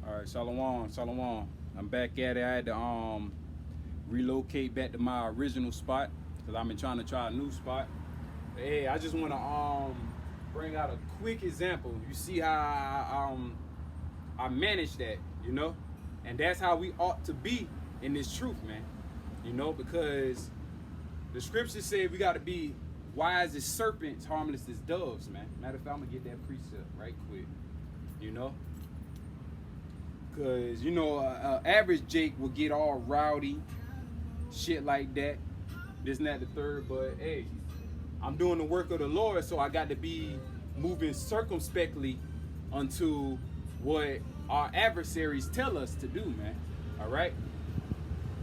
All right, Shalom, Shalom. I'm back at it. I had to relocate back to my original spot because I've been trying to try a new spot. Hey, I just want to bring out a quick example. You see how I manage that, you know, and that's how we ought to be in this truth, man. You know, because the scriptures say we got to be wise as serpents, harmless as doves, man. Matter of fact, I'm gonna get that precept right quick. You know. Cause you know, average Jake will get all rowdy, shit like that, this and that, the third. But hey, I'm doing the work of the Lord, so I got to be moving circumspectly unto what our adversaries tell us to do, man. All right,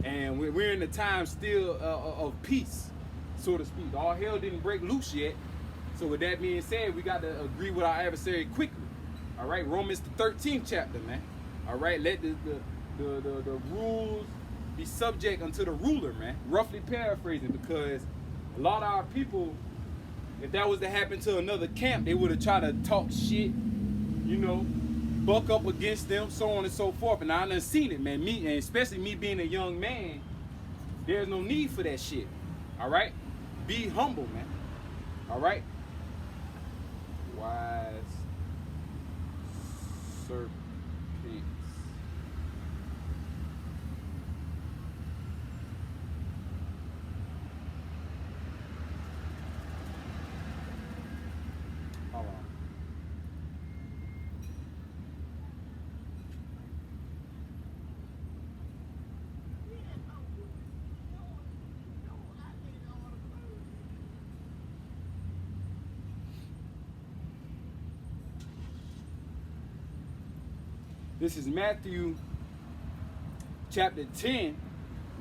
and we're in the time still of peace, so to speak. All hell didn't break loose yet. So with that being said, we got to agree with our adversary quickly. All right, Romans the 13th chapter, man. All right, let the rules be subject unto the ruler, man. Roughly paraphrasing, because a lot of our people, if that was to happen to another camp, they would have tried to talk shit, you know, buck up against them, so on and so forth. And I done seen it, man. Me, and especially me being a young man, there's no need for that shit. All right, be humble, man. All right, wise serpent. Hold on. This is Matthew chapter 10,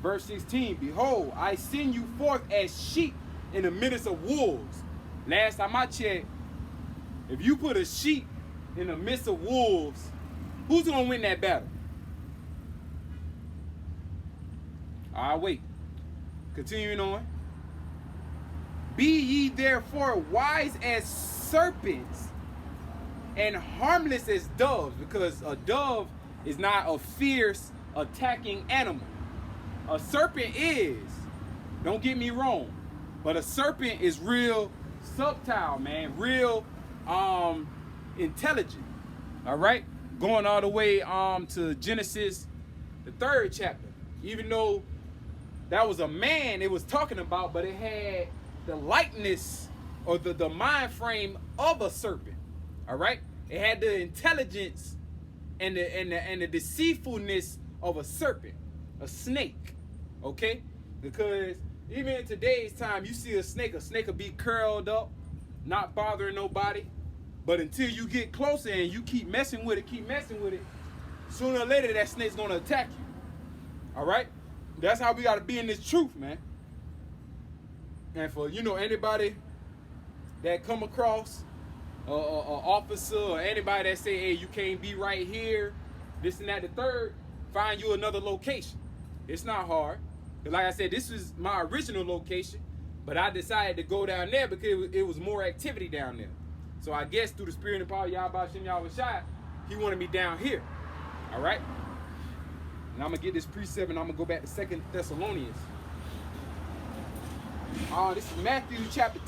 verse 16. Behold, I send you forth as sheep in the midst of wolves. Last time I checked, if you put a sheep in the midst of wolves, who's going to win that battle? All right, wait. Continuing on. Be ye therefore wise as serpents and harmless as doves, because a dove is not a fierce attacking animal. A serpent is, don't get me wrong, but a serpent is real subtle, man, real intelligent. All right, going all the way to Genesis the 3rd chapter. Even though that was a man it was talking about, but it had the likeness or the mind frame of a serpent. All right, it had the intelligence and the deceitfulness of a serpent, a snake. Okay, because even in today's time, you see a snake will be curled up, not bothering nobody. But until you get closer and you keep messing with it, sooner or later that snake's gonna attack you. All right, that's how we gotta be in this truth, man. And for anybody that come across a officer or anybody that say, hey, you can't be right here, this and that, the third, find you another location. It's not hard. Like I said, this is my original location, but I decided to go down there because it was more activity down there. So I guess through the spirit and power of Yahweh Shem Yahweh Shai, he wanted me down here. All right? And I'm going to get this precept and I'm going to go back to 2 Thessalonians. This is Matthew chapter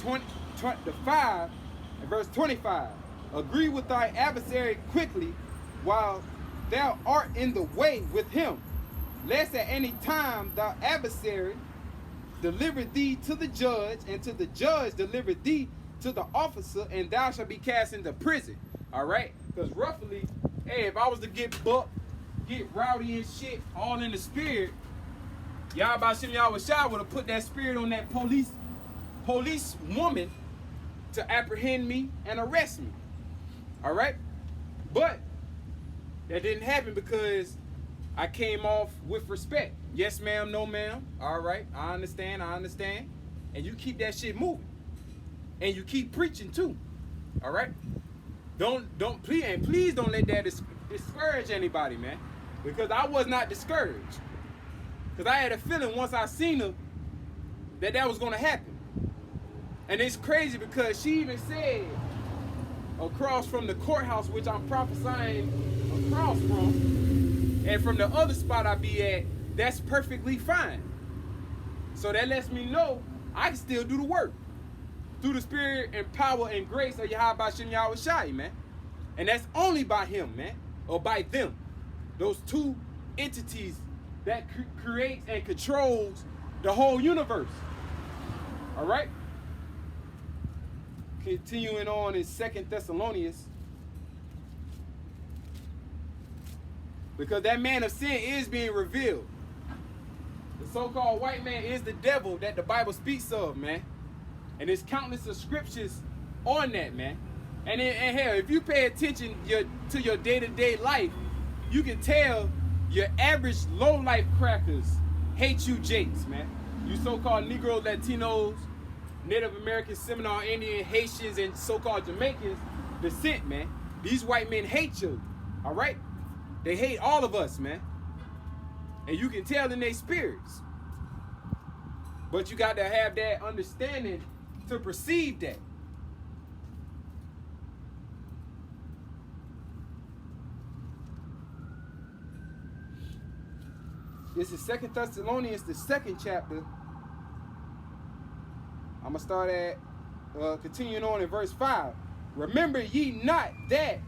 5 and verse 25. Agree with thy adversary quickly while thou art in the way with him, lest at any time thy adversary deliver thee to the judge, and to the judge deliver thee to the officer, and thou shalt be cast into prison. All right? Because roughly, hey, if I was to get bucked, get rowdy and shit, all in the spirit, Yahweh Shem Yahweh Shai would have put that spirit on that police woman to apprehend me and arrest me. All right? But that didn't happen because I came off with respect. Yes, ma'am, no, ma'am. All right, I understand. And you keep that shit moving. And you keep preaching too. All right? Please don't let that discourage anybody, man. Because I was not discouraged. Because I had a feeling once I seen her that was going to happen. And it's crazy because she even said, across from the courthouse, which I'm prophesying across from, and from the other spot I be at, that's perfectly fine. So that lets me know I can still do the work through the spirit and power and grace of Yahweh Shem Yahweh Shai, man. And that's only by him, man, or by them. Those two entities that creates and controls the whole universe. All right? Continuing on in 2 Thessalonians. Because that man of sin is being revealed. The so-called white man is the devil that the Bible speaks of, man. And there's countless of scriptures on that, man. And hell, if you pay attention to your day-to-day life, you can tell your average low-life crackers hate you jakes, man. You so-called Negro, Latinos, Native American, Seminole Indian, Haitians, and so-called Jamaicans descent, man. These white men hate you, all right? They hate all of us, man. And you can tell in their spirits. But you got to have that understanding to perceive that. This is 2 Thessalonians, the 2nd chapter. I'm going to start at, continuing on in verse 5. Remember ye not that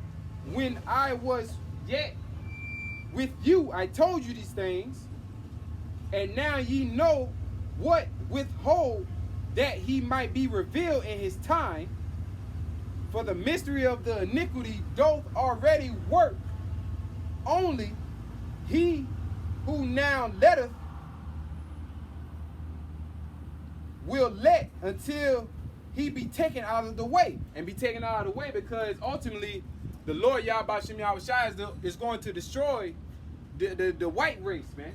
when I was yet with you, I told you these things, and now ye know what withhold, that he might be revealed in his time. For the mystery of the iniquity doth already work. Only he who now letteth will let until he be taken out of the way. And be taken out of the way because ultimately the Lord Yahweh Shem Yahweh Shai is going to destroy the white race, man,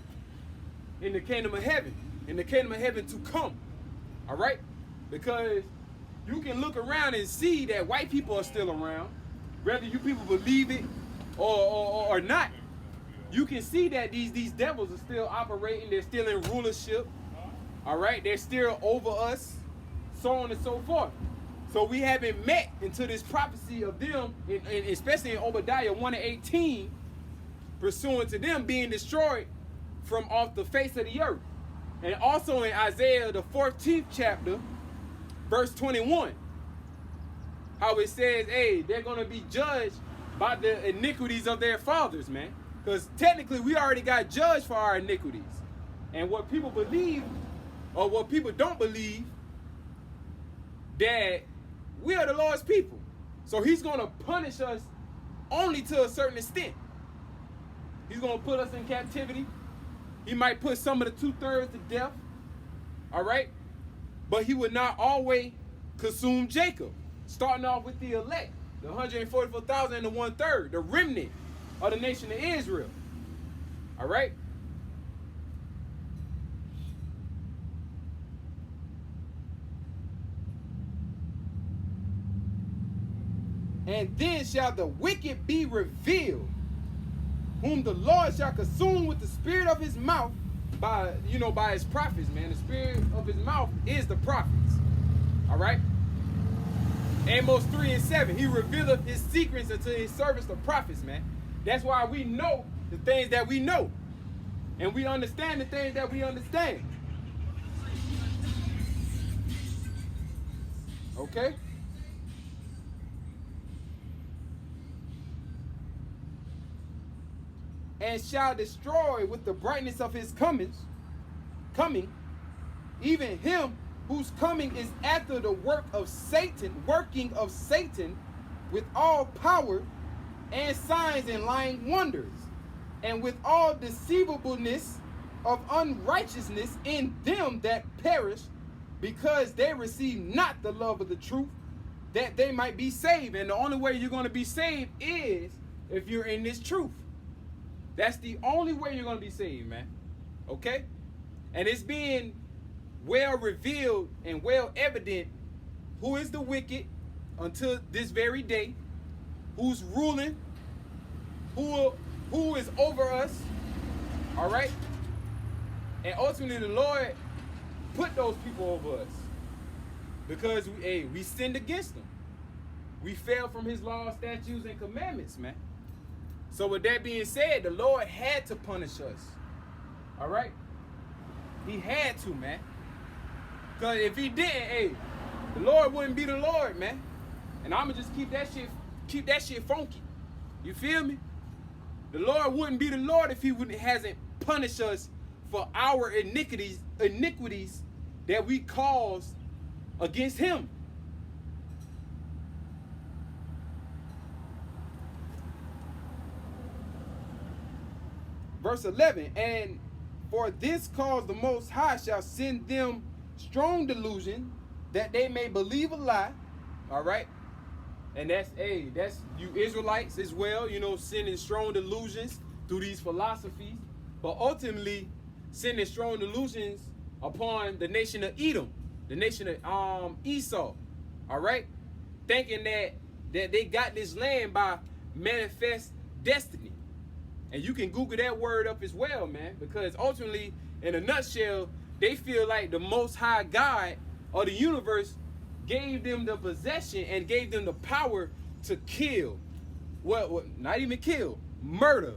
in the kingdom of heaven. In the kingdom of heaven to come. All right? Because you can look around and see that white people are still around. Whether you people believe it or not. You can see that these devils are still operating. They're still in rulership. All right? They're still over us. So on and so forth. So we haven't met into this prophecy of them, especially in Obadiah 1:18, pursuant to them being destroyed from off the face of the earth. And also in Isaiah, the 14th chapter, verse 21, how it says, hey, they're going to be judged by the iniquities of their fathers, man. Because technically we already got judged for our iniquities. And what people believe, or what people don't believe, that we are the Lord's people. So he's going to punish us only to a certain extent. He's going to put us in captivity. He might put some of the 2/3 to death. All right? But he would not always consume Jacob. Starting off with the elect, the 144,000 and the 1/3, the remnant of the nation of Israel. All right? And then shall the wicked be revealed, whom the Lord shall consume with the spirit of his mouth by his prophets, man. The spirit of his mouth is the prophets. All right? Amos 3:7, he revealeth his secrets unto his servants, the prophets, man. That's why we know the things that we know. And we understand the things that we understand. Okay? And shall destroy with the brightness of his coming, even him whose coming is after the working of Satan with all power and signs and lying wonders, and with all deceivableness of unrighteousness in them that perish, because they receive not the love of the truth, that they might be saved. And the only way you're going to be saved is if you're in this truth. That's the only way you're going to be saved, man. Okay? And it's being well revealed and well evident who is the wicked until this very day, who's ruling, who is over us, all right? And ultimately the Lord put those people over us because we sinned against them. We fell from his laws, statutes, and commandments, man. So with that being said, the Lord had to punish us. All right? He had to, man. Because if he didn't, hey, the Lord wouldn't be the Lord, man. And I'ma just keep that shit funky. You feel me? The Lord wouldn't be the Lord if he hasn't punished us for our iniquities that we caused against him. Verse 11, and for this cause the Most High shall send them strong delusion, that they may believe a lie. All right? And that's you Israelites as well, you know, sending strong delusions through these philosophies, but ultimately sending strong delusions upon the nation of Edom, the nation of Esau. All right? Thinking that they got this land by manifest destiny. And you can Google that word up as well, man, because ultimately, in a nutshell, they feel like the Most High God of the universe gave them the possession and gave them the power to kill. What not even kill, murder,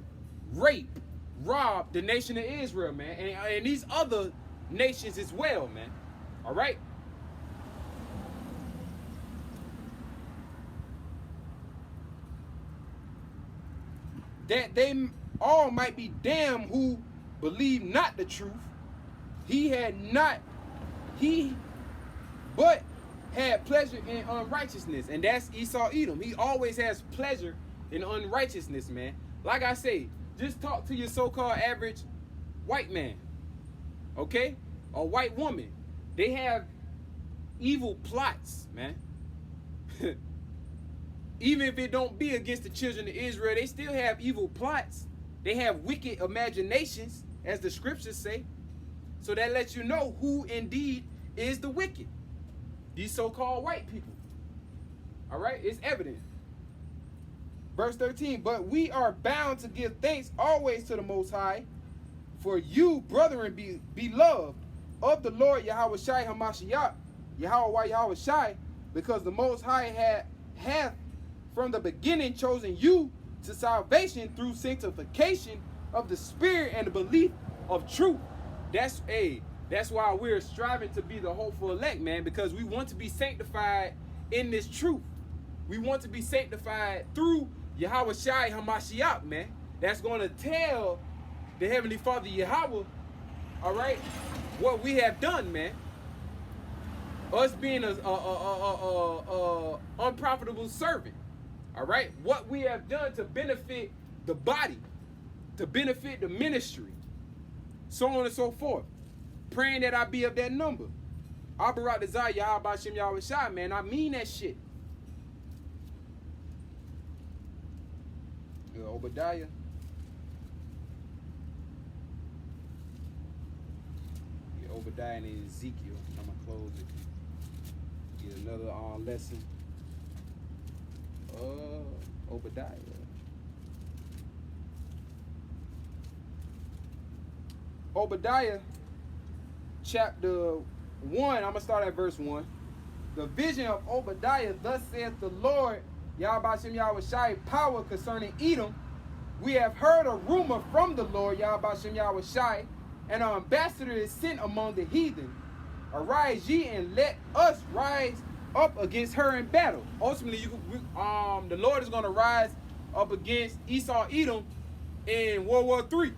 rape, rob the nation of Israel, man, and these other nations as well, man. All right? That they all might be damned who believe not the truth. But had pleasure in unrighteousness. And that's Esau Edom. He always has pleasure in unrighteousness, man. Like I say, just talk to your so-called average white man, okay? Or white woman. They have evil plots, man. Even if it don't be against the children of Israel, they still have evil plots. They have wicked imaginations, as the scriptures say. So that lets you know who indeed is the wicked. These so-called white people. All right? It's evident. Verse 13, but we are bound to give thanks always to the Most High, for you, brethren, be beloved of the Lord Yahweh Shai Hamashiach, Yahweh Shai, because the Most High hath from the beginning chosen you to salvation through sanctification of the spirit and the belief of truth. That's why we're striving to be the hopeful elect, man, because we want to be sanctified in this truth. We want to be sanctified through Yahweh Shai Hamashiach, man. That's going to tell the Heavenly Father Yahweh, all right, what we have done, man. Us being a unprofitable servant. All right, what we have done to benefit the body, to benefit the ministry, so on and so forth. Praying that I be of that number. Abarak Desire Yahweh Hashem Yahweh Shai, man. I mean that shit. Obadiah. Get Obadiah and Ezekiel. I'm gonna close it. Get another lesson. Obadiah. Obadiah chapter 1, I'm going to start at verse 1. The vision of Obadiah, thus saith the Lord, Yahweh Hashem Yahweh Shai, power concerning Edom. We have heard a rumor from the Lord, Yahweh Hashem Yahweh Shai, and an ambassador is sent among the heathen. Arise ye and let us rise up against her in battle. Ultimately, the Lord is going to rise up against Esau Edom in World War III.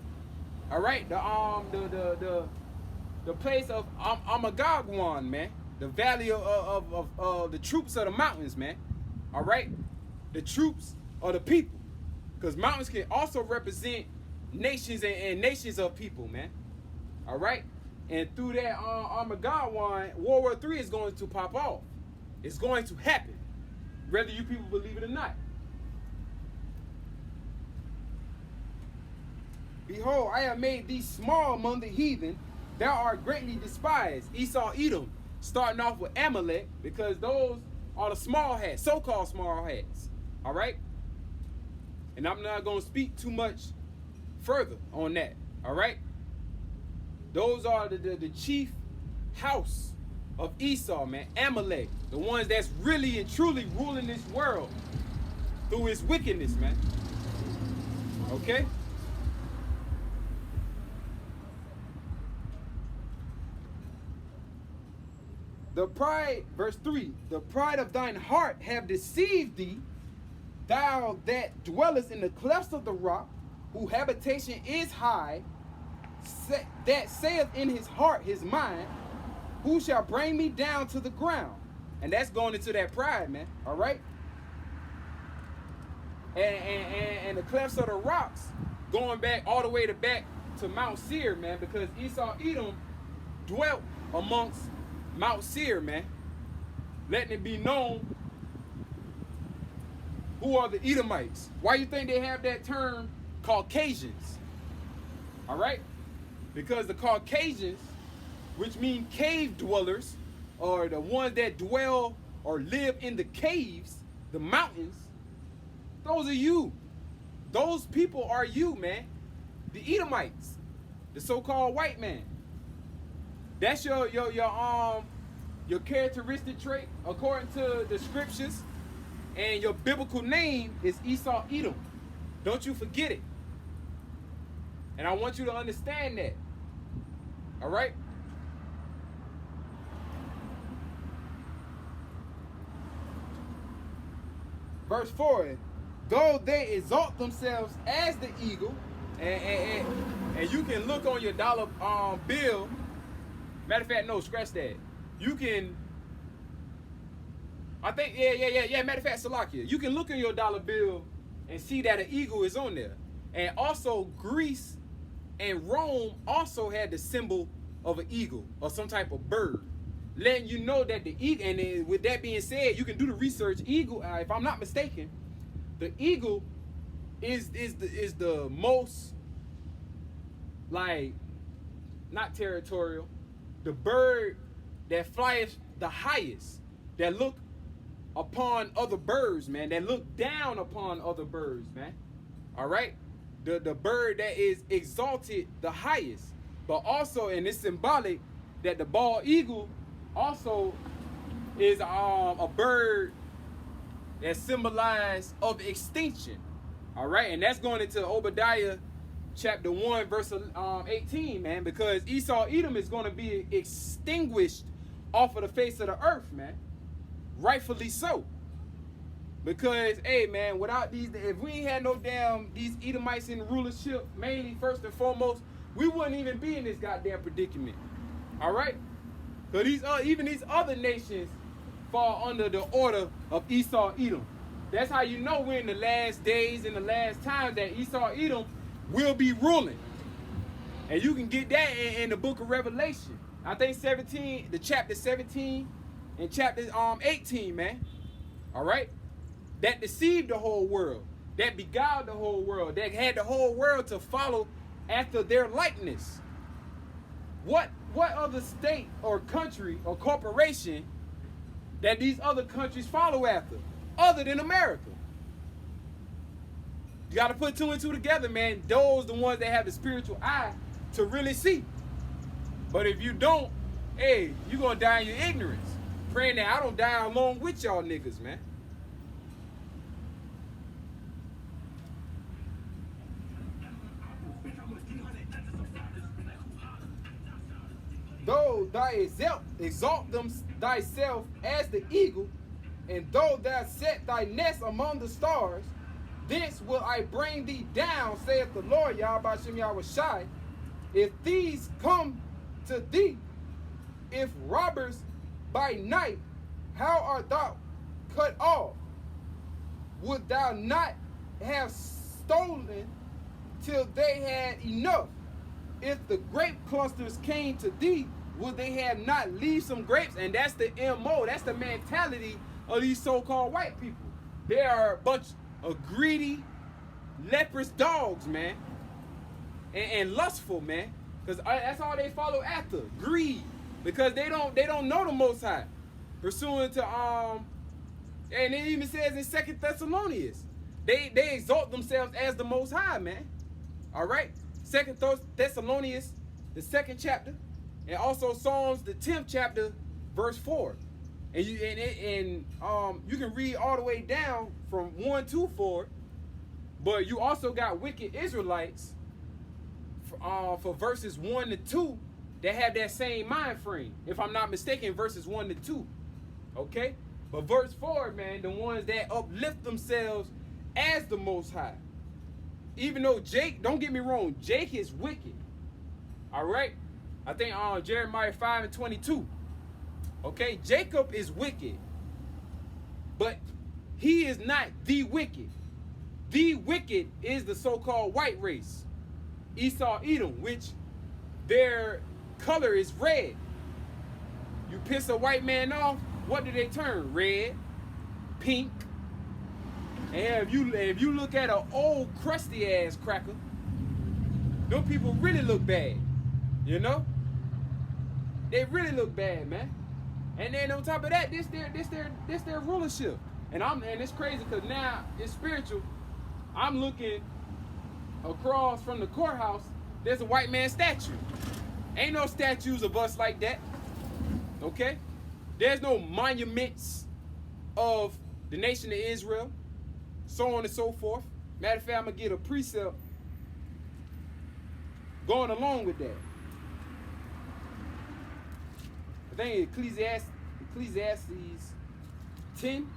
All right, the place of Amagagwan, man, the valley of the troops of the mountains, man. All right, the troops of the people, because mountains can also represent nations and nations of people, man. All right, and through that Amagagwan, World War III is going to pop off. It's going to happen, whether you people believe it or not. Behold, I have made thee small among the heathen. Thou art greatly despised. Esau, Edom, starting off with Amalek, because those are the small hats, so-called small hats. All right? And I'm not going to speak too much further on that. All right? Those are the chief house of Esau, man. Amalek, the ones that's really and truly ruling this world through its wickedness, man. Okay? The pride, verse 3, the pride of thine heart have deceived thee, thou that dwellest in the clefts of the rock, whose habitation is high, that saith in his heart, his mind, who shall bring me down to the ground? And that's going into that pride, man. All right? And the clefts of the rocks, going back all the way back to Mount Seir, man, because Esau, Edom dwelt amongst Mount Seir, man. Letting it be known who are the Edomites. Why you think they have that term Caucasians? All right? Because the Caucasians, which mean cave dwellers, or the ones that dwell or live in the caves, the mountains, those are you. Those people are you, man. The Edomites, the so-called white man. That's your characteristic trait according to the scriptures, and your biblical name is Esau Edom. Don't you forget it. And I want you to understand that. All right? Verse 4, though they exalt themselves as the eagle, and you can look on your dollar bill. Matter of fact, no, scratch that. You can, I think, yeah. Matter of fact, Salakia, you can look in your dollar bill and see that an eagle is on there. And also, Greece and Rome also had the symbol of an eagle or some type of bird, letting you know that the eagle. And then with that being said, you can do the research. Eagle, if I'm not mistaken, the eagle is the most, like, not territorial, the bird that flies the highest, that look upon other birds, man, that look down upon other birds, man. All right? The bird that is exalted the highest. But also, and it's symbolic that the bald eagle also is a bird that symbolizes of extinction. All right? And that's going into Obadiah chapter 1, verse 18, man, because Esau Edom is going to be extinguished off of the face of the earth, man. Rightfully so. Because, hey, man, without these, if we ain't had no damn these Edomites in rulership, mainly, first and foremost, we wouldn't even be in this goddamn predicament. All right? Because even these other nations fall under the order of Esau Edom. That's how you know we're in the last days and the last times that Esau Edom will be ruling. And you can get that in the book of Revelation. I think 17, the chapter 17 and chapter 18, man. All right? That deceived the whole world. That beguiled the whole world. That had the whole world to follow after their likeness. What other state or country or corporation that these other countries follow after, other than America? You got to put two and two together, man. Those the ones that have the spiritual eye to really see. But if you don't, hey, you're going to die in your ignorance. Praying that I don't die along with y'all niggas, man. Though thou exalt thyself as the eagle, and though thou set thy nest among the stars, thence will I bring thee down, saith the Lord, Yahweh Shem Yahushai. If these come to thee, if robbers by night, how art thou cut off? Would thou not have stolen till they had enough? If the grape clusters came to thee, would they have not leave some grapes? And that's the MO, that's the mentality of these so-called white people. They are a bunch of greedy, leprous dogs, man. And lustful, man. Because that's all they follow after, greed. Because they don't know the Most High. Pursuant to, and it even says in 2 Thessalonians, they exalt themselves as the Most High, man. All right? 2 Thessalonians, the 2nd chapter, and also Psalms, the 10th chapter, verse 4. And you can read all the way down from 1 to 4, but you also got wicked Israelites for verses 1 to 2 that have that same mind frame. If I'm not mistaken, verses 1 to 2. Okay? But verse 4, man, the ones that uplift themselves as the Most High. Even though Jake, don't get me wrong, Jake is wicked. All right? I think Jeremiah 5:22. Okay? Jacob is wicked. But he is not the wicked. The wicked is the so-called white race. Esau, Edom, which their color is red. You piss a white man off, what do they turn? Red, pink. And if you look at an old crusty ass cracker, those people really look bad. You know? They really look bad, man. And then on top of that, this their rulership. And it's crazy because now it's spiritual. I'm looking across from the courthouse, there's a white man statue. Ain't no statues of us like that. Okay? There's no monuments of the nation of Israel, so on and so forth. Matter of fact, I'm going to get a precept going along with that. I think Ecclesiastes 10.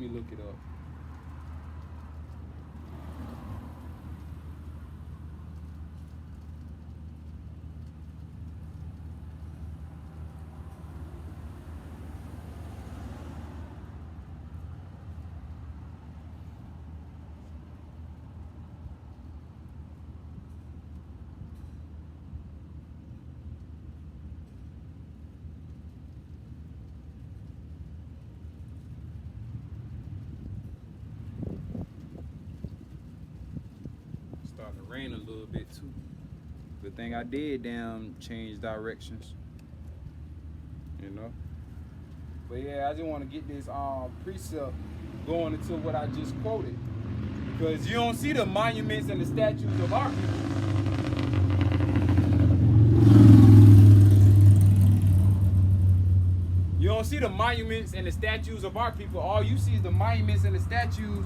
Let me look it up. Starting to rain a little bit too. Good thing I did change directions. You know? But yeah, I just want to get this precept going into what I just quoted. Because you don't see the monuments and the statues of our people. You don't see the monuments and the statues of our people. All you see is the monuments and the statues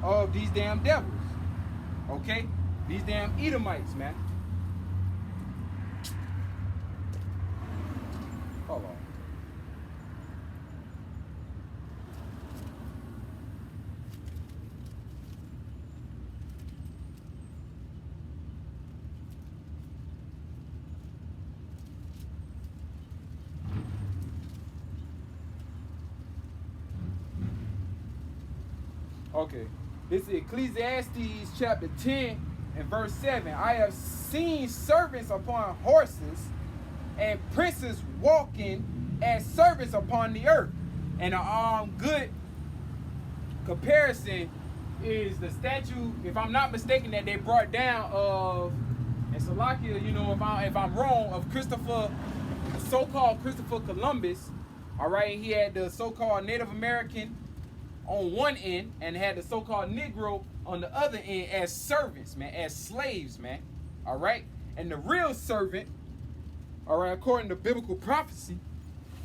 of these damn devils. Okay? These damn Edomites, man. Hold on. Okay. This is Ecclesiastes chapter 10 and verse 7. I have seen servants upon horses and princes walking as servants upon the earth. And a good comparison is the statue, if I'm not mistaken, that they brought down of, and Salakia, you know, if I'm wrong, of Christopher, so-called Christopher Columbus. All right, he had the so-called Native American on one end and had the so-called Negro on the other end as servants, man, as slaves, man. All right, and the real servant, all right, according to biblical prophecy,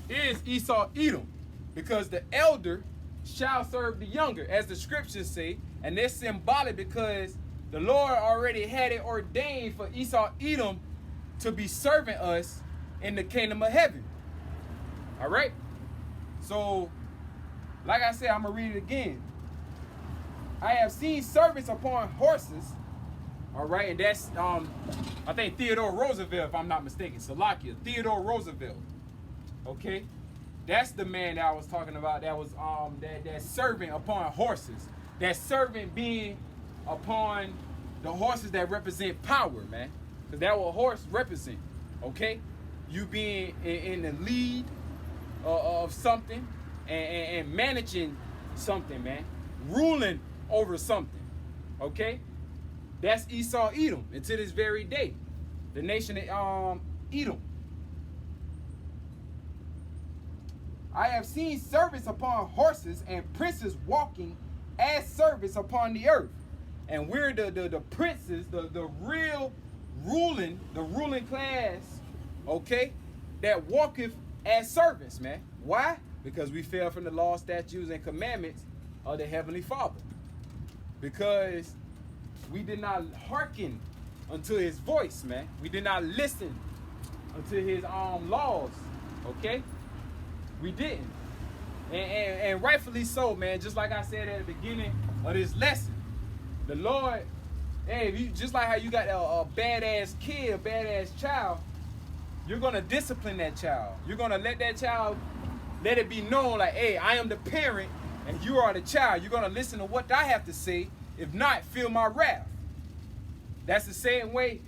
is Esau, Edom, because the elder shall serve the younger, as the scriptures say, and they're symbolic because the Lord already had it ordained for Esau, Edom to be serving us in the kingdom of heaven. All right, so like I said, I'm going to read it again. I have seen servants upon horses. All right, and that's, I think Theodore Roosevelt, if I'm not mistaken. Salakia, Theodore Roosevelt. Okay? That's the man that I was talking about. That was, that servant upon horses. That servant being upon the horses that represent power, man. Because that's what a horse represent. Okay? You being in the lead of something. And managing something, man. Ruling over something. Okay? That's Esau, Edom. And to this very day. The nation of Edom. I have seen servants upon horses and princes walking as servants upon the earth. And we're the princes, the real ruling class, okay, that walketh as servants, man. Why? Because we fell from the law, statutes, and commandments of the Heavenly Father. Because we did not hearken unto his voice, man. We did not listen unto his laws, okay? We didn't. And rightfully so, man. Just like I said at the beginning of this lesson, the Lord, hey, if you, just like how you got a badass kid, a badass child, you're going to discipline that child. You're going to let that child, let it be known like, hey, I am the parent and you are the child. You're going to listen to what I have to say. If not, feel my wrath. That's the same way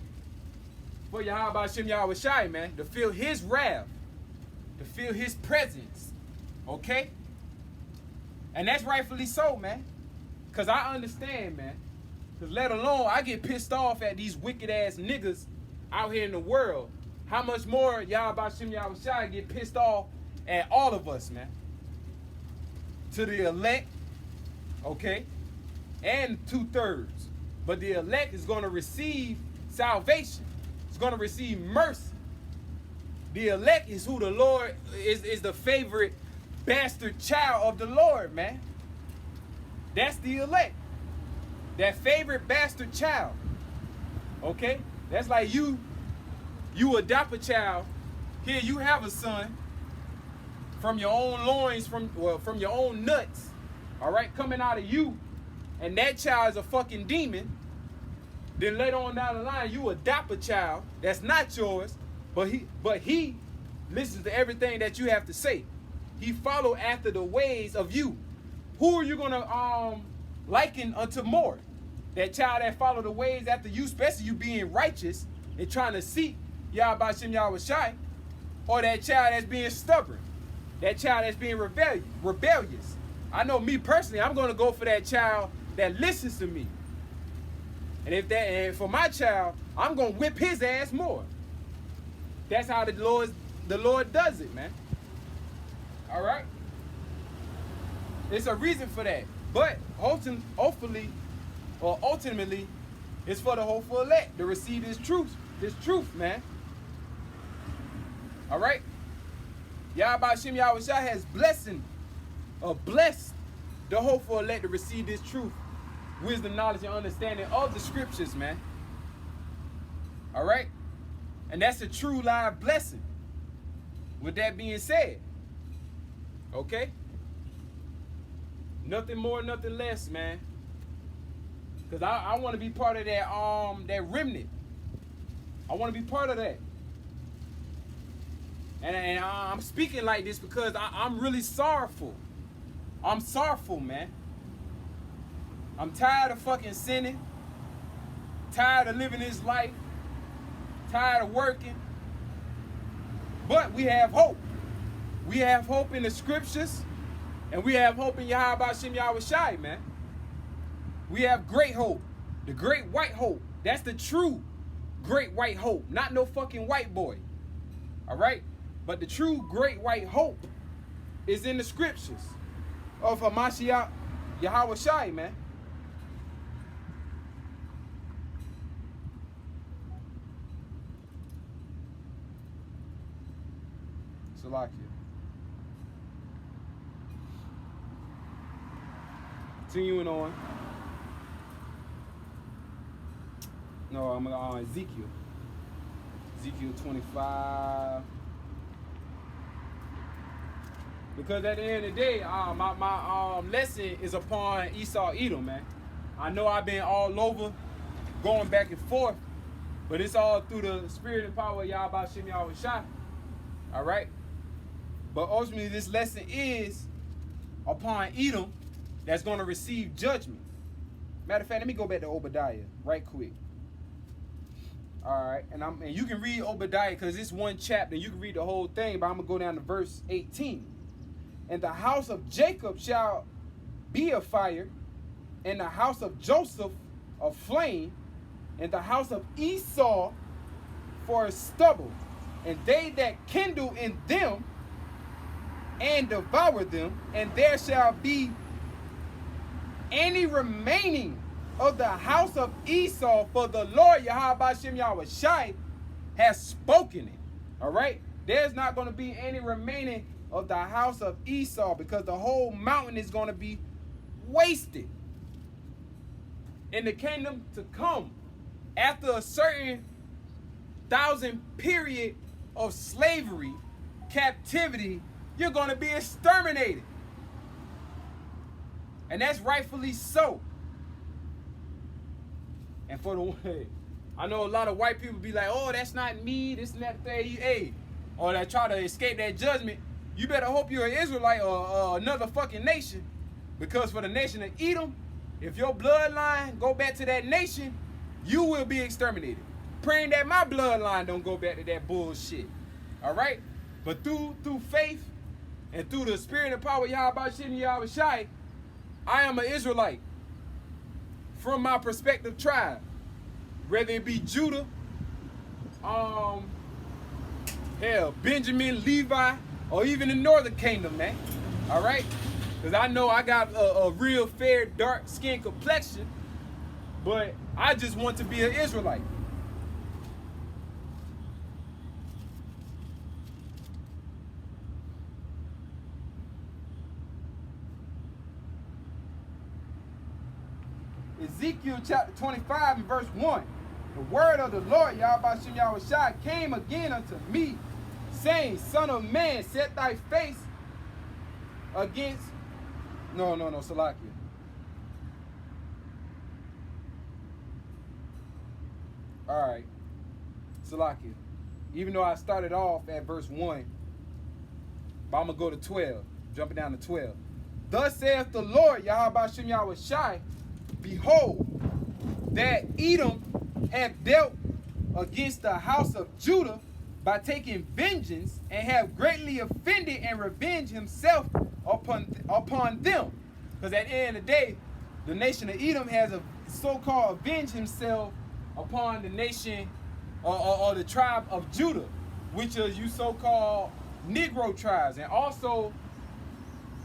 for Yahweh Shem Yahweh Shai, man. To feel his wrath. To feel his presence. Okay? And that's rightfully so, man. Because I understand, man. Because let alone, I get pissed off at these wicked ass niggas out here in the world. How much more Yahweh Shem Yahweh Shai get pissed off at all of us, man. To the elect, okay? And 2/3. But the elect is going to receive salvation. It's going to receive mercy. The elect is who the Lord is the favorite bastard child of the Lord, man. That's the elect. That favorite bastard child. Okay? That's like you adopt a child. Here you have a son from your own loins, from your own nuts. All right? Coming out of you. And that child is a fucking demon. Then later on down the line, you adopt a child that's not yours, but he listens to everything that you have to say. He follow after the ways of you. Who are you gonna liken unto more? That child that follow the ways after you, especially you being righteous and trying to seek Yahweh Shem Yahweh Shai, or that child that's being stubborn, that child that's being rebellious. I know me personally, I'm gonna go for that child that listens to me. And for my child, I'm gonna whip his ass more. That's how the Lord does it, man. All right. There's a reason for that, but ultimately, it's for the hopeful elect to receive this truth, man. All right. Yahweh Shem Yahweh Shai has blessed the hopeful elect to receive this truth, wisdom, knowledge, and understanding of the scriptures, man. All right? And that's a true live blessing. With that being said, okay? Nothing more, nothing less, man. Because I want to be part of that remnant. I want to be part of that. And I'm speaking like this because I'm really sorrowful. I'm sorrowful, man. I'm tired of fucking sinning. Tired of living this life. Tired of working. But we have hope. We have hope in the scriptures. And we have hope in Yahweh Shem Yahweh Shai, man. We have great hope. The great white hope. That's the true great white hope. Not no fucking white boy. All right? But the true great white hope is in the scriptures of Hamashiach Yahweh Shai, man. Salakia. Continuing on. No, I'm on Ezekiel. Ezekiel 25. Because at the end of the day, my lesson is upon Esau Edom, man. I know I've been all over, going back and forth, but it's all through the spirit and power of Yahweh Shem Yahweh Shai. All right? But ultimately, this lesson is upon Edom that's going to receive judgment. Matter of fact, let me go back to Obadiah right quick. All right, and you can read Obadiah because it's one chapter. You can read the whole thing, but I'm going to go down to verse 18. And the house of Jacob shall be a fire, and the house of Joseph a flame, and the house of Esau for a stubble. And they that kindle in them and devour them, and there shall be any remaining of the house of Esau, for the Lord Yahweh Shem Yahweh Shai has spoken it. All right? There's not going to be any remaining of the house of Esau, because the whole mountain is going to be wasted. In the kingdom to come, after a certain 1,000 period of slavery, captivity, you're going to be exterminated. And that's rightfully so. And for the way, I know a lot of white people be like, oh, that's not me, this and that thing. Hey, or that try to escape that judgment. You better hope you're an Israelite or another fucking nation. Because for the nation of Edom, if your bloodline go back to that nation, you will be exterminated. Praying that my bloodline don't go back to that bullshit. All right? But through faith and through the spirit and power of Yahweh Shem Yahweh Shai, I am an Israelite from my prospective tribe. Whether it be Judah, Benjamin, Levi, or even the northern kingdom, man. All right? Because I know I got a real fair, dark skin complexion, but I just want to be an Israelite. Ezekiel chapter 25 and verse 1. The word of the Lord, Yahweh Shem Yahweh Shai, came again unto me, saying, Son of man, set thy face against... No, Salakia. All right. Salakia. Even though I started off at verse 1, but I'm going to go to 12. Jumping down to 12. Thus saith the Lord, Yahweh Shem Yahweh Shai, behold, that Edom hath dealt against the house of Judah by taking vengeance, and have greatly offended and revenged himself upon them. Because at the end of the day, the nation of Edom has a so-called avenged himself upon the nation or the tribe of Judah, which is you so-called Negro tribes. And also,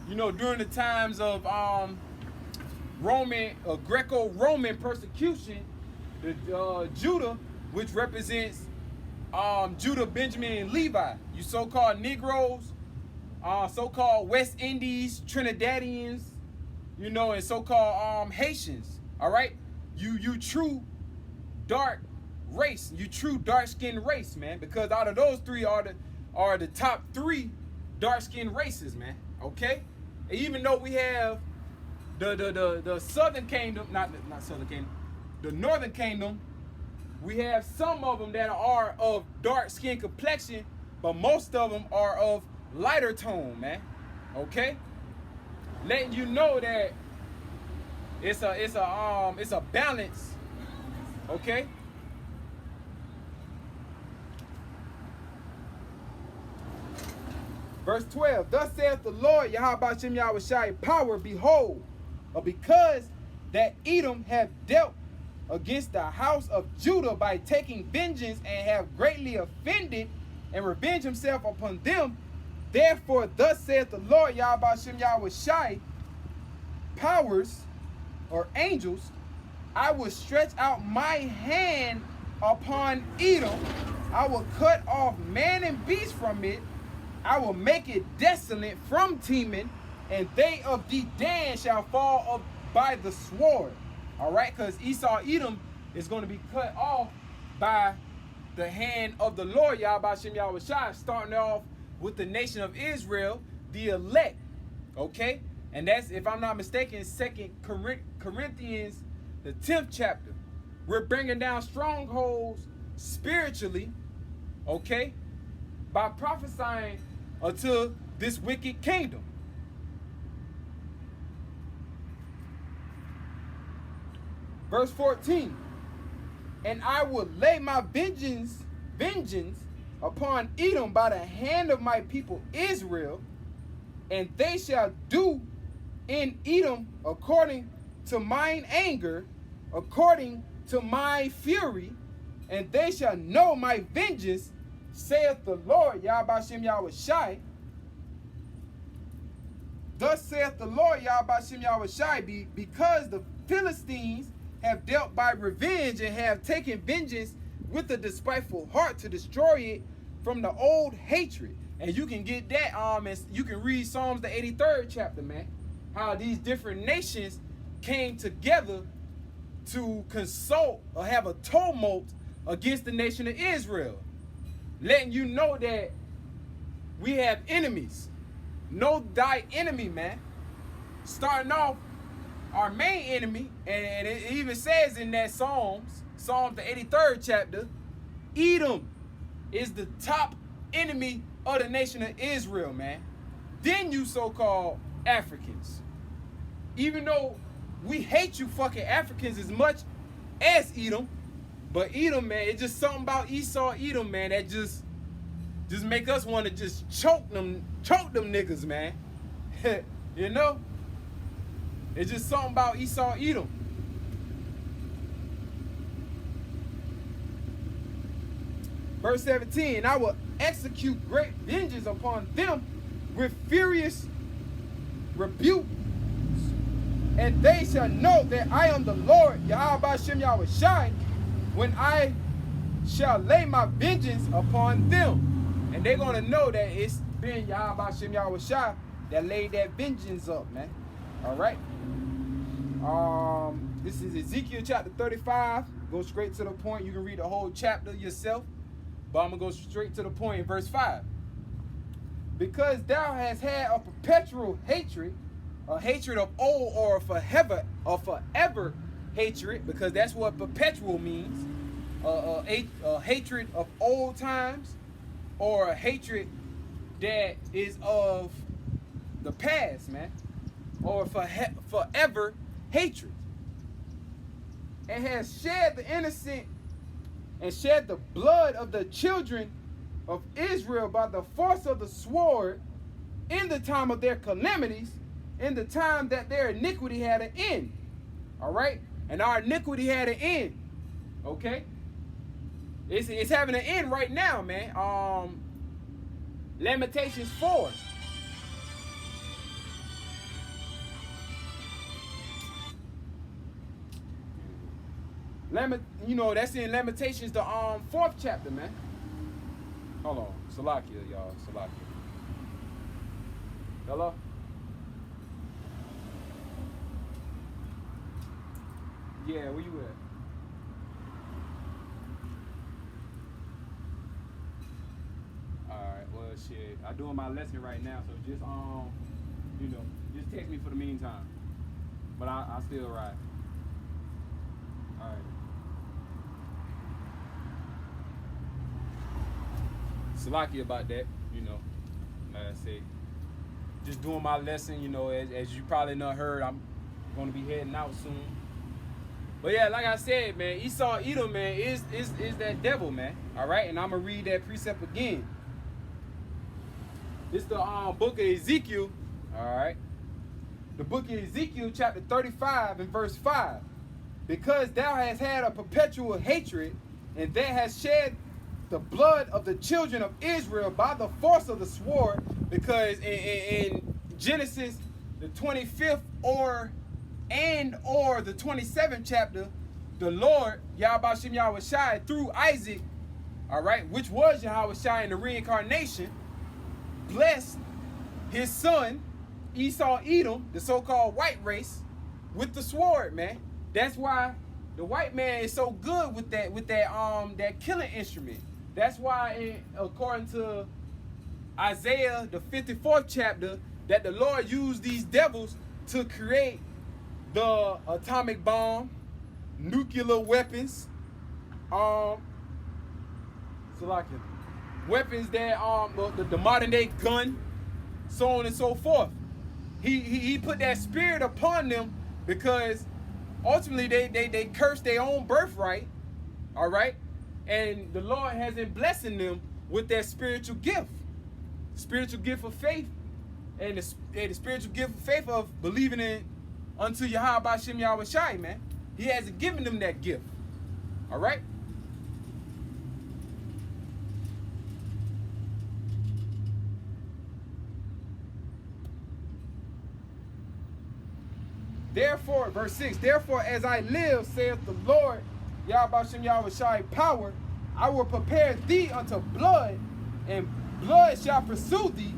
you know, during the times of Greco-Roman persecution, the Judah, which represents Judah, Benjamin, and Levi, you so-called Negroes, so-called West Indies, Trinidadians, you know, and so-called Haitians. All right, you true dark race, you true dark-skinned race, man. Because out of those three are the top three dark-skinned races, man. Okay, and even though we have the southern kingdom, not southern kingdom, the northern kingdom, we have some of them that are of dark skin complexion, but most of them are of lighter tone, man. Okay, letting you know that it's a balance. Okay. Verse 12. Thus saith the Lord Yahweh Shem Yahweh Shai, power, behold, because that Edom hath dealt against the house of Judah by taking vengeance, and have greatly offended and revenged himself upon them. Therefore, thus saith the Lord Yahweh Shem Yahweh Shai, powers or angels, I will stretch out my hand upon Edom. I will cut off man and beast from it. I will make it desolate from Teman, and they of Dedan shall fall up by the sword. All right, because Esau, Edom is going to be cut off by the hand of the Lord Yahweh Shem Yahweh Shai, starting off with the nation of Israel, the elect. Okay, and that's, if I'm not mistaken, 2 Corinthians, the 10th chapter. We're bringing down strongholds spiritually, okay, by prophesying unto this wicked kingdom. Verse 14, and I will lay my vengeance upon Edom by the hand of my people Israel, and they shall do in Edom according to mine anger, according to my fury, and they shall know my vengeance, saith the Lord Yahweh Shem Yahweh Shai. Thus saith the Lord Yahweh Shem Yahweh Shai, because the Philistines have dealt by revenge and have taken vengeance with a despiteful heart to destroy it from the old hatred. And you can get that, and you can read Psalms the 83rd chapter, man. How these different nations came together to consult or have a tumult against the nation of Israel. Letting you know that we have enemies. Know thy enemy, man. Starting off, our main enemy, and it even says in that Psalms the 83rd chapter, Edom is the top enemy of the nation of Israel, man. Then you so-called Africans. Even though we hate you fucking Africans as much as Edom, but Edom, man, it's just something about Esau, Edom, man, that just make us want to just choke them niggas, man. You know? It's just something about Esau, Edom. Verse 17, I will execute great vengeance upon them with furious rebuke, and they shall know that I am the Lord, Yahweh Shem Yahweh Shai, when I shall lay my vengeance upon them. And they're going to know that it's been Yahweh Shem Yahweh Shai that laid that vengeance up, man. All right. This is Ezekiel chapter 35. Go straight to the point. You can read the whole chapter yourself, but I'm going to go straight to the point in verse 5. Because thou hast had a perpetual hatred, a hatred of old or forever hatred, because that's what perpetual means. A hatred of old times, or a hatred that is of the past, man, or forever hatred, and has shed the innocent and shed the blood of the children of Israel by the force of the sword in the time of their calamities, in the time that their iniquity had an end. All right? And our iniquity had an end. Okay? It's having an end right now, man. Lamentations 4. You know, that's in Lamentations, the 4th chapter, man. Hold on. Salakia, y'all. Salakia. Hello? Yeah, where you at? Alright, well shit. I'm doing my lesson right now, so just you know, just text me for the meantime. But I still ride. Alright. Salakia about that, you know. Like I say, just doing my lesson, you know, as you probably not heard, I'm gonna be heading out soon. But yeah, like I said, man, Esau Edom, man, is that devil, man. All right, and I'm gonna read that precept again. This the book of Ezekiel. All right, the book of Ezekiel, chapter 35 and verse 5. Because thou hast had a perpetual hatred, and thou hast shed the blood of the children of Israel by the force of the sword. Because in Genesis, the 25th or the 27th chapter, the Lord, Yahweh Shem Yahweh Shai, through Isaac, all right, which was Yahweh Shai in the reincarnation, blessed his son, Esau Edom, the so-called white race, with the sword, man. That's why the white man is so good with that killing instrument. That's why, according to Isaiah, the 54th chapter, that the Lord used these devils to create the atomic bomb, nuclear weapons, weapons that the modern day gun, so on and so forth. He put that spirit upon them because ultimately they cursed their own birthright, all right? And the Lord hasn't blessing them with that spiritual gift of faith, and the spiritual gift of faith of believing in unto Yahweh Shem Yahweh Shai, man. He hasn't given them that gift. All right? Therefore, verse 6, therefore as I live, saith the Lord, Yahweh Shem Yahweh Shai power, I will prepare thee unto blood, and blood shall pursue thee,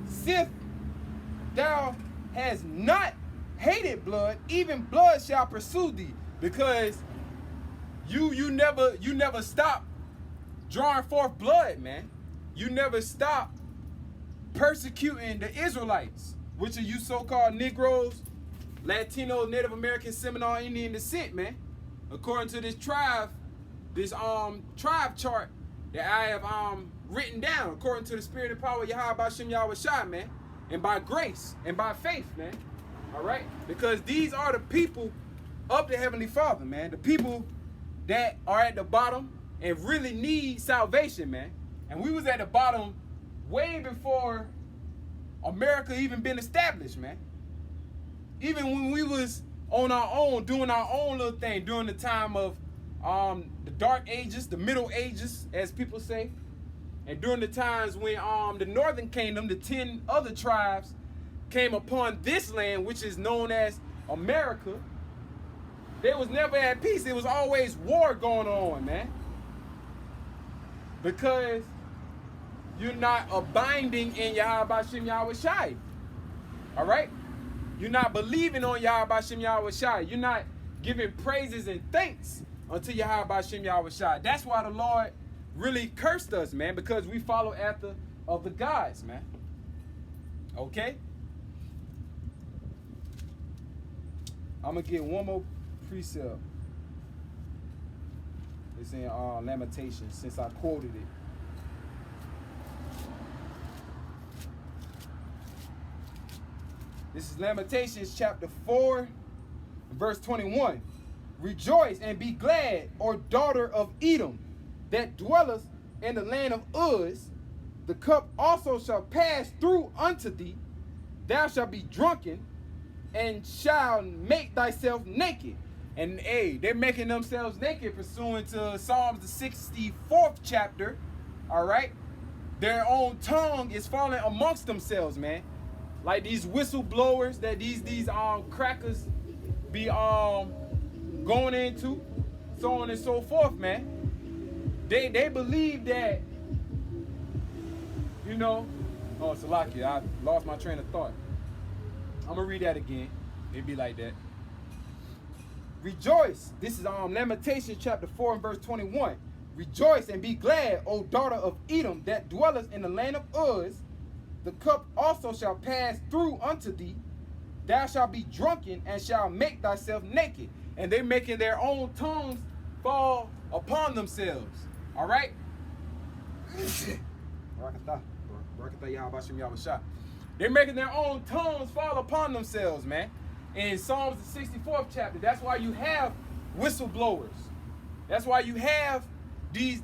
sith thou hast not hated blood, even blood shall pursue thee. Because you never stop drawing forth blood, man. You never stop persecuting the Israelites, which are you so-called Negroes, Latinos, Native American, Seminole, Indian descent, man. According to this tribe chart that I have written down, according to the spirit and power of Yahweh Shem Yahweh Shai, man, and by grace and by faith, man. All right, because these are the people of the Heavenly Father, man. The people that are at the bottom and really need salvation, man. And we was at the bottom way before America even been established, man. Even when we was on our own, doing our own little thing during the time of the Dark Ages, the Middle Ages, as people say, and during the times when the Northern Kingdom, the 10 other tribes, came upon this land, which is known as America, they was never at peace. It was always war going on, man. Because you're not abiding in Yahweh Shem Yahweh Shai. All right? You're not believing on Yahweh Shem Yahweh Shai. You're not giving praises and thanks unto Yahweh Shem Yahweh Shai. That's why the Lord really cursed us, man, because we follow after of the gods, man. Okay? I'm going to get one more precept. It's in Lamentations, since I quoted it. This is Lamentations chapter 4, verse 21. Rejoice and be glad, O daughter of Edom, that dwelleth in the land of Uz. The cup also shall pass through unto thee. Thou shalt be drunken, and shall make thyself naked. And they're making themselves naked pursuant to Psalms the 64th chapter. All right, their own tongue is falling amongst themselves, man. Like these whistleblowers that these crackers be going into, so on and so forth, man. They believe that, you know. Oh, Salakia, I lost my train of thought. I'm gonna read that again. It'd be like that. Rejoice. This is Lamentations chapter 4 and verse 21. Rejoice and be glad, O daughter of Edom, that dwelleth in the land of Uz. The cup also shall pass through unto thee. Thou shalt be drunken, and shalt make thyself naked. And they making their own tongues fall upon themselves. All right? They're making their own tongues fall upon themselves, man. In Psalms the 64th chapter, that's why you have whistleblowers. That's why you have these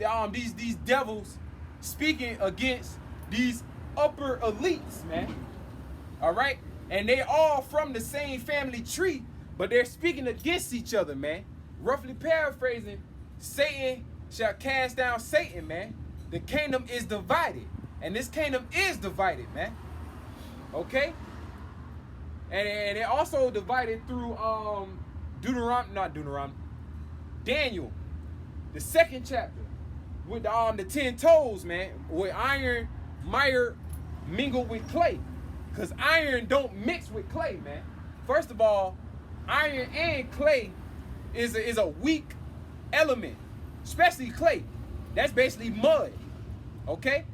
devils speaking against these upper elites, man. All right? And they all from the same family tree, but they're speaking against each other, man. Roughly paraphrasing, Satan shall cast down Satan, man. The kingdom is divided. And this kingdom is divided, man. Okay? And it also divided through Daniel, the 2nd chapter, with the 10 toes, man, with iron, mire, mingled with clay. Because iron don't mix with clay, man. First of all, iron and clay is a weak element, especially clay. That's basically mud, okay?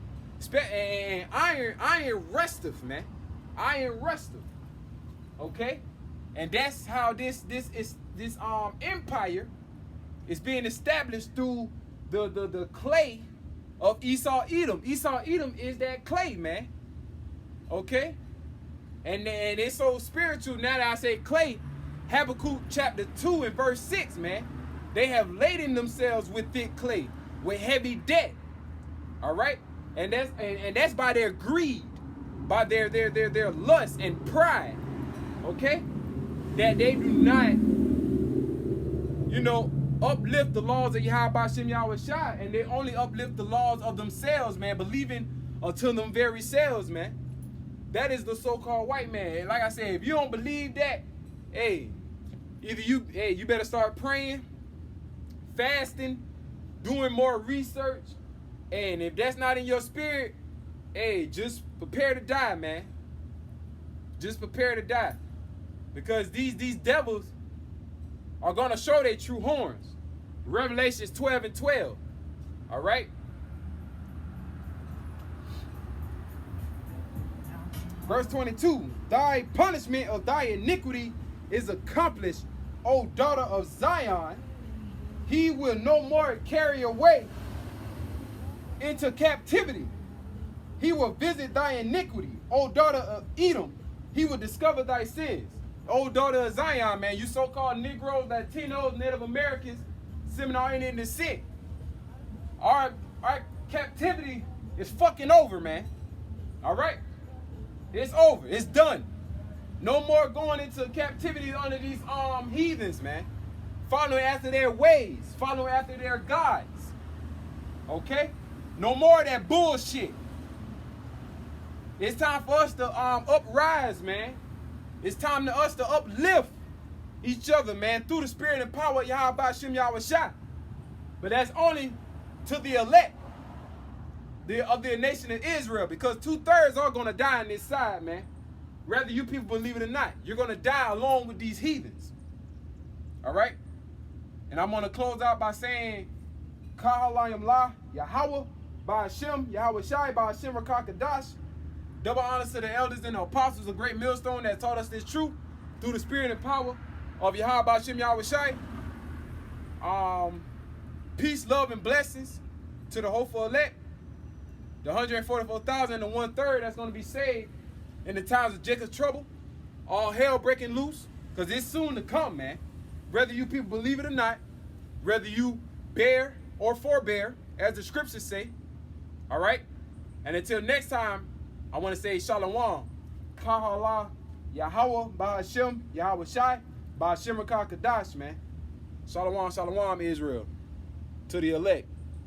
And iron rusteth, man. Iron rusteth, okay? And that's how this empire is being established through the clay of Esau Edom. Esau Edom is that clay, man. Okay? And it's so spiritual now that I say clay. Habakkuk chapter 2 and verse 6, man. They have laden themselves with thick clay, with heavy debt. All right? And that's by their greed, by their lust and pride. Okay? That they do not, you know, uplift the laws of Yahweh Shem Yahweh Shai, and they only uplift the laws of themselves, man, believing unto them very selves, man. That is the so-called white man. And like I said, if you don't believe that, hey, either you better start praying, fasting, doing more research, and if that's not in your spirit, hey, just prepare to die, man. Just prepare to die. Because these devils are going to show their true horns. Revelations 12:12. All right? Verse 22. Thy punishment of thy iniquity is accomplished, O daughter of Zion. He will no more carry away into captivity. He will visit thy iniquity, O daughter of Edom. He will discover thy sins. O daughter of Zion, man, you so-called Negroes, Latinos, Native Americans, Seminole Indian descent. Our captivity is fucking over, man. All right? It's over. It's done. No more going into captivity under these heathens, man. Following after their ways. Following after their gods. Okay? No more of that bullshit. It's time for us to uprise, man. It's time for us to uplift each other, man, through the spirit and power of Yahweh Shem Yahweh Shai. But that's only to the elect of the nation of Israel, because 2/3 are going to die on this side, man. Whether you people believe it or not, you're going to die along with these heathens. All right? And I'm going to close out by saying, Kahalayim La, Yahweh, Ba'ashem, Yahweh Shai, Ba'ashem Rakah Kadash. Double honors to the elders and the apostles, a great millstone that taught us this truth through the spirit and power of Yahweh Ba'ashem Yahweh Shai. Peace, love, and blessings to the hopeful elect. The 144,000 and the 1/3 that's going to be saved in the times of Jacob's trouble. All hell breaking loose, because it's soon to come, man. Whether you people believe it or not, whether you bear or forbear, as the scriptures say. All right? And until next time, I want to say Shalom. Kahala Yahweh Ba'ashem Yahweh Shai Ba'ashem Rakah Kadash, man. Shalom, Shalom, Israel. To the elect.